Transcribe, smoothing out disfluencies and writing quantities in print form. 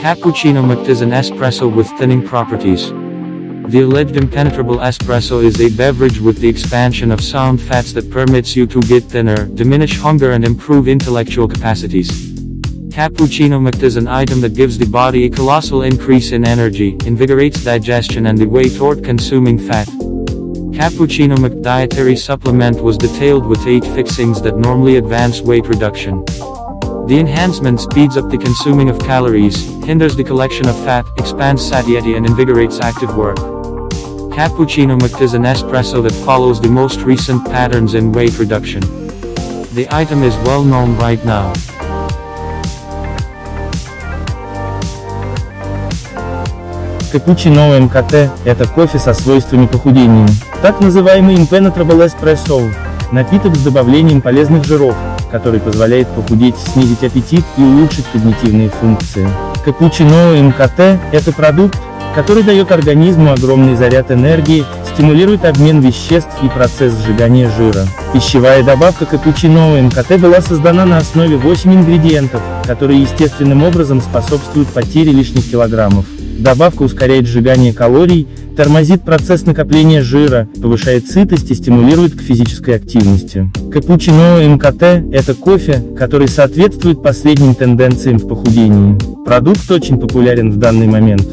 Cappuccino Mate is an espresso with thinning properties. The alleged impenetrable espresso is a beverage with the expansion of sound fats that permits you to get thinner, diminish hunger and improve intellectual capacities. Cappuccino Mate is an item that gives the body a colossal increase in energy, invigorates digestion and the way toward consuming fat. Cappuccino Mate dietary supplement was detailed with 8 fixings that normally advance weight reduction. The enhancement speeds up the consuming of calories, hinders the collection of fat, expands satiety and invigorates active work. Cappuccino Mate is an espresso that follows the most recent patterns in weight reduction. The item is well known right now. Капучино МКТ – это кофе со свойствами похудения. Так называемый Impenetrable Espresso – напиток с добавлением полезных жиров, который позволяет похудеть, снизить аппетит и улучшить когнитивные функции. Капучино МКТ – это продукт, который дает организму огромный заряд энергии, стимулирует обмен веществ и процесс сжигания жира. Пищевая добавка капучино МКТ была создана на основе 8 ингредиентов, которые естественным образом способствуют потере лишних килограммов. Добавка ускоряет сжигание калорий, тормозит процесс накопления жира, повышает сытость и стимулирует к физической активности. Капучино МКТ – это кофе, который соответствует последним тенденциям в похудении. Продукт очень популярен в данный момент.